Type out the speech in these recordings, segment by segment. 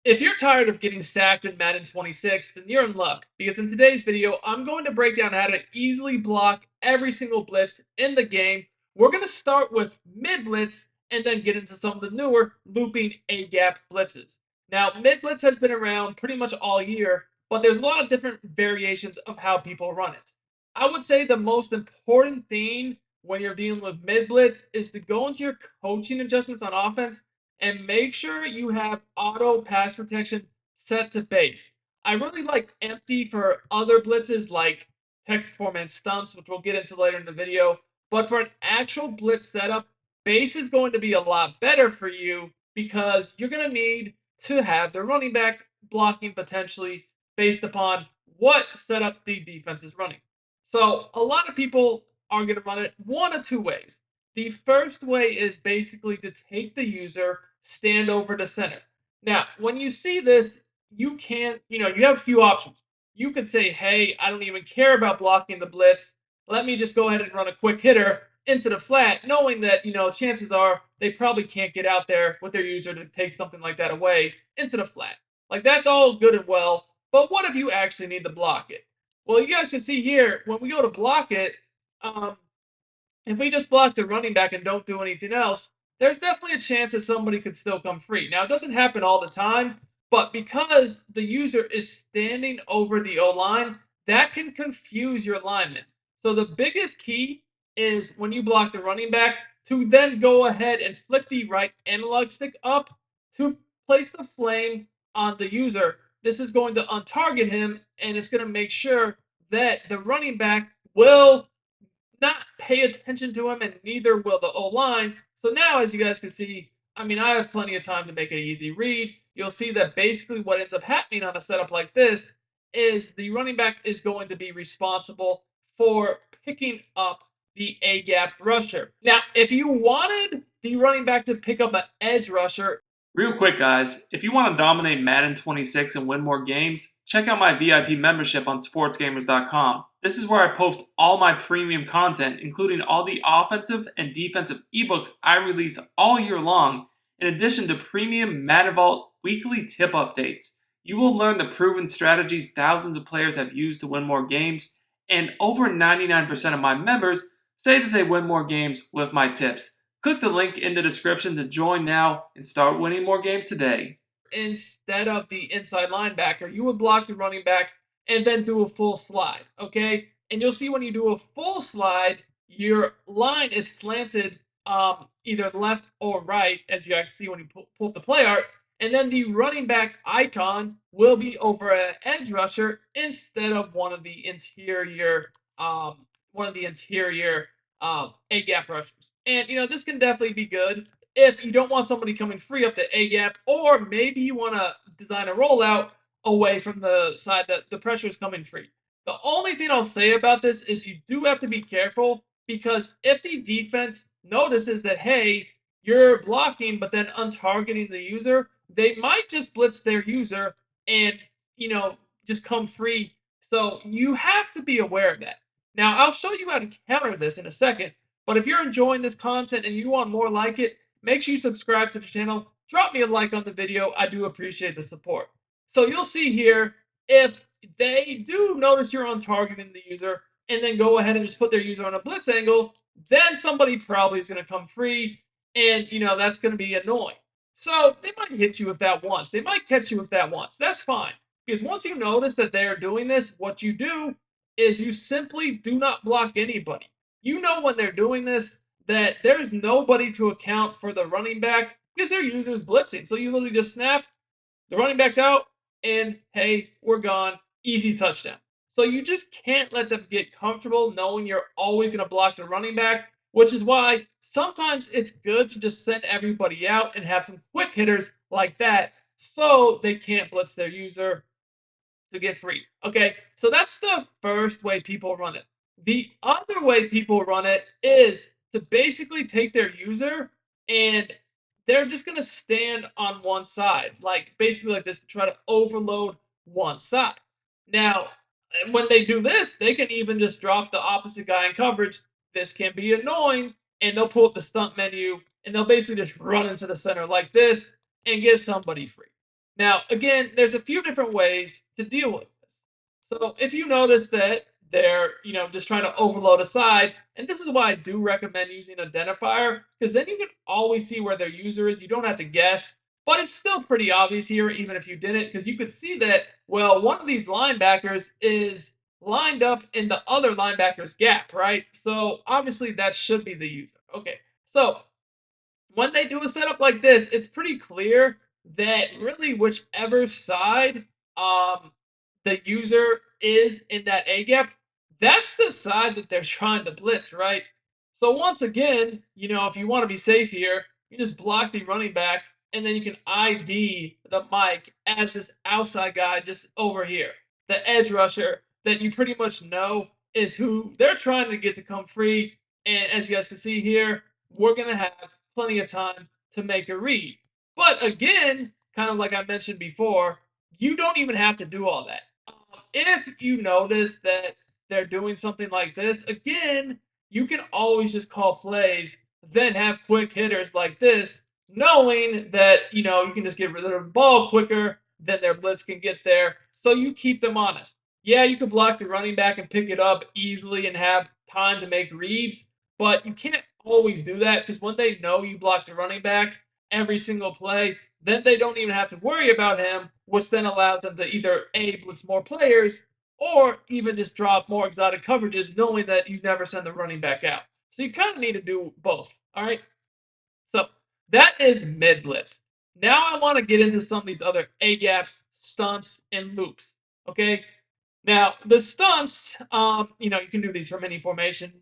If you're tired of getting sacked in Madden 26, then you're in luck, because in today's video, I'm going to break down how to easily block every single blitz in the game. We're going to start with mid-blitz and then get into some of the newer looping A-gap blitzes. Now, mid-blitz has been around pretty much all year, but there's a lot of different variations of how people run it. I would say the most important thing when you're dealing with mid-blitz is to go into your coaching adjustments on offense and make sure you have auto pass protection set to base. I really like empty for other blitzes like Texas Foreman stunts, which we'll get into later in the video. But for an actual blitz setup, base is going to be a lot better for you because you're going to need to have the running back blocking potentially based upon what setup the defense is running. So a lot of people are going to run it one of two ways. The first way is basically to take the user, stand over the center. Now, when you see this, you can't, you have a few options. You could say, hey, I don't even care about blocking the blitz. Let me just go ahead and run a quick hitter into the flat, knowing that, chances are they probably can't get out there with their user to take something like that away into the flat. Like, that's all good and well, but what if you actually need to block it? Well, you guys can see here, when we go to block it, um, if we just block the running back and don't do anything else, there's definitely a chance that somebody could still come free. Now, it doesn't happen all the time, but because the user is standing over the O line, that can confuse your lineman. So, the biggest key is when you block the running back to then go ahead and flick the right analog stick up to place the flame on the user. This is going to untarget him, and it's going to make sure that the running back will not pay attention to him, and neither will the O line. So now, as you guys can see, I mean, I have plenty of time to make an easy read. You'll see that basically what ends up happening on a setup like this is the running back is going to be responsible for picking up the A gap rusher. Now, if you wanted the running back to pick up an edge rusher, Real quick, guys, if you want to dominate Madden 26 and win more games, check out my VIP membership on Sportsgamerz.com. This is where I post all my premium content, including all the offensive and defensive ebooks I release all year long, in addition to premium Madden Vault weekly tip updates. You will learn the proven strategies thousands of players have used to win more games, and over 99% of my members say that they win more games with my tips. Click the link in the description to join now and start winning more games today. instead of the inside linebacker, you would block the running back and then do a full slide, okay? And you'll see when you do a full slide, your line is slanted either left or right, as you actually see when you pull up the play art. And then the running back icon will be over an edge rusher instead of one of the interior A gap rushers. And this can definitely be good if you don't want somebody coming free up the A gap, or maybe you want to design a rollout away from the side that the pressure is coming free. The only thing I'll say about this is you do have to be careful, because if the defense notices that, hey, you're blocking but then untargeting the user, they might just blitz their user and, just come free. So you have to be aware of that. Now, I'll show you how to counter this in a second, but if you're enjoying this content and you want more like it, make sure you subscribe to the channel. Drop me a like on the video. I do appreciate the support. So you'll see here, if they do notice you're on targeting the user and then go ahead and just put their user on a blitz angle, then somebody probably is going to come free, and that's going to be annoying. So they might hit you with that once. They might catch you with that once. That's fine. Because once you notice that they're doing this, what you do is you simply do not block anybody. You know when they're doing this that there's nobody to account for the running back because their user's blitzing. So you literally just snap, the running back's out, and hey, we're gone. Easy touchdown. So you just can't let them get comfortable knowing you're always going to block the running back, which is why sometimes it's good to just send everybody out and have some quick hitters like that so they can't blitz their user to get free. Okay, so that's the first way people run it. The other way people run it is to basically take their user and they're just going to stand on one side, like basically like this, to try to overload one side. Now, when they do this, they can even just drop the opposite guy in coverage. This can be annoying, and they'll pull up the stunt menu and they'll basically just run into the center like this and get somebody free. Now, again, there's a few different ways to deal with this. So if you notice that they're, just trying to overload a side, and this is why I do recommend using an identifier, because then you can always see where their user is. You don't have to guess, but it's still pretty obvious here, even if you didn't, because you could see that, well, one of these linebackers is lined up in the other linebacker's gap, right? So obviously that should be the user. Okay, so when they do a setup like this, it's pretty clear that really whichever side um, the user is in that A gap, that's the side that they're trying to blitz, right? So once again, if you want to be safe here, you just block the running back, and then you can ID the mic as this outside guy just over here, the edge rusher that you pretty much know is who they're trying to get to come free. And as you guys can see here, we're gonna have plenty of time to make a read. But again, kind of like I mentioned before, you don't even have to do all that. If you notice that they're doing something like this, again, you can always just call plays, then have quick hitters like this, knowing that, you can just get rid of the ball quicker than their blitz can get there. So you keep them honest. Yeah, you can block the running back and pick it up easily and have time to make reads, but you can't always do that because when they know you block the running back every single play, then they don't even have to worry about him, which then allows them to either A, blitz more players, or even just drop more exotic coverages, knowing that you never send the running back out. So you kind of need to do both. All right. So that is mid blitz. Now I want to get into some of these other A gaps, stunts, and loops. Okay. Now the stunts, you can do these from any formation,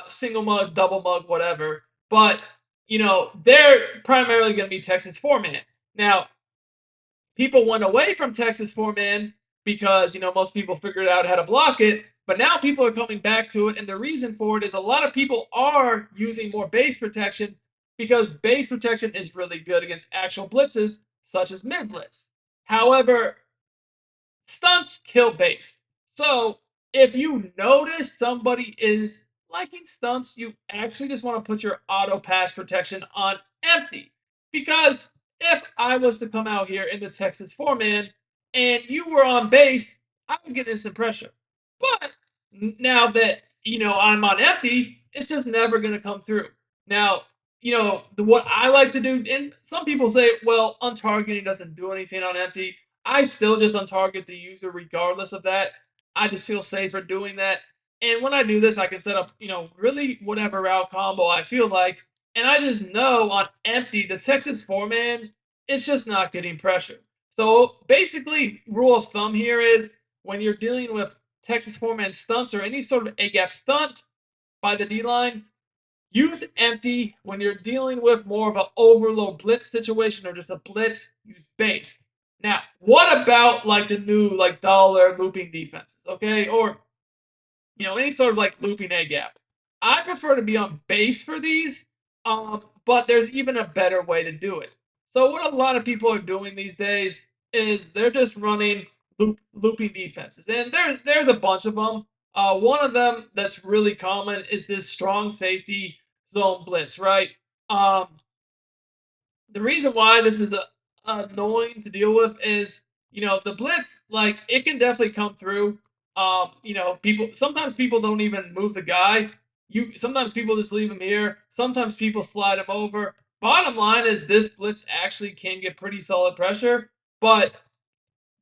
single mug, double mug, whatever. But they're primarily going to be Texas four-man. Now people went away from Texas four-man because most people figured out how to block it, but now people are coming back to it, and the reason for it is a lot of people are using more base protection because base protection is really good against actual blitzes such as mid blitz. However, stunts kill base. So if you notice somebody is liking stunts, you actually just want to put your auto pass protection on empty. Because if I was to come out here in the Texas four-man and you were on base, I would get instant pressure. But now that I'm on empty, it's just never going to come through. Now, what I like to do, and some people say, well, untargeting doesn't do anything on empty. I still just untarget the user regardless of that. I just feel safer doing that. And when I do this, I can set up, really whatever route combo I feel like. And I just know on empty, the Texas four-man, it's just not getting pressure. So basically, rule of thumb here is when you're dealing with Texas four-man stunts or any sort of A-gap stunt by the D-line, use empty. When you're dealing with more of an overload blitz situation or just a blitz, use base. Now, what about like the new like dollar looping defenses, okay? Or any sort of like looping A gap. I prefer to be on base for these, but there's even a better way to do it. So what a lot of people are doing these days is they're just running looping defenses, and there's a bunch of them. One of them that's really common is this strong safety zone blitz, right? Um, the reason why this is annoying to deal with is the blitz, like it can definitely come through. People sometimes people don't even move the guy. Sometimes people just leave him here. Sometimes people slide him over. Bottom line is this blitz actually can get pretty solid pressure, but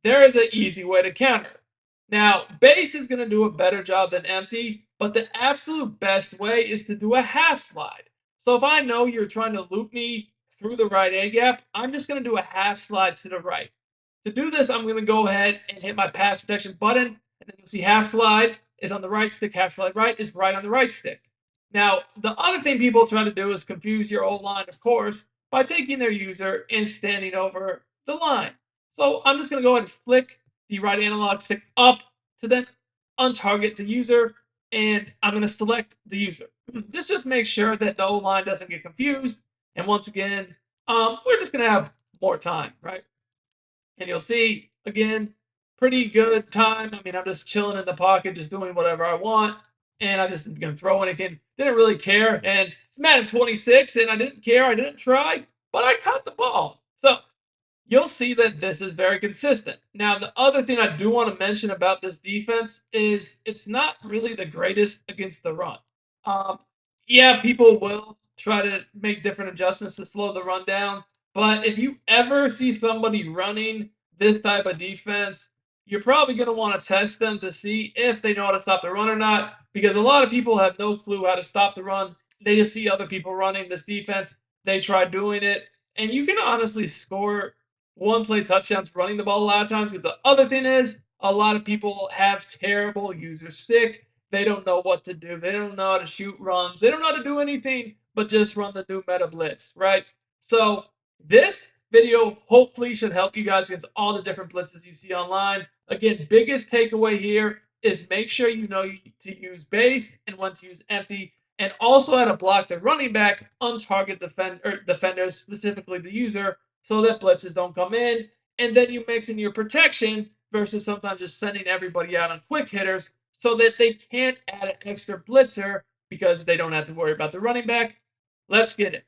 there is an easy way to counter. Now, base is going to do a better job than empty, but the absolute best way is to do a half slide. So if I know you're trying to loop me through the right A gap, I'm just going to do a half slide to the right. To do this, I'm going to go ahead and hit my pass protection button, and then you'll see half slide is on the right stick, half slide right is right on the right stick. Now, the other thing people try to do is confuse your O-line, of course, by taking their user and standing over the line. So I'm just going to go ahead and flick the right analog stick up to then untarget the user, and I'm going to select the user. This just makes sure that the O-line doesn't get confused. And once again, we're just going to have more time, right? And you'll see, again, pretty good time. I mean, I'm just chilling in the pocket, just doing whatever I want. And I just didn't going to throw anything. Didn't really care. And it's Madden 26, and I didn't care. I didn't try, but I caught the ball. So you'll see that this is very consistent. Now, the other thing I do want to mention about this defense is it's not really the greatest against the run. Um, yeah, people will try to make different adjustments to slow the run down, but if you ever see somebody running this type of defense, you're probably going to want to test them to see if they know how to stop the run or not, because a lot of people have no clue how to stop the run. They just see other people running this defense. They try doing it, and you can honestly score one play touchdowns running the ball a lot of times. Because the other thing is, a lot of people have terrible user stick. They don't know what to do. They don't know how to shoot runs. They don't know how to do anything but just run the new meta blitz, right? So this video hopefully should help you guys against all the different blitzes you see online. Again, biggest takeaway here is make sure you know to use base and when to use empty, and also how to block the running back on target defenders, specifically the user, so that blitzes don't come in. And then you mix in your protection versus sometimes just sending everybody out on quick hitters so that they can't add an extra blitzer because they don't have to worry about the running back. Let's get it.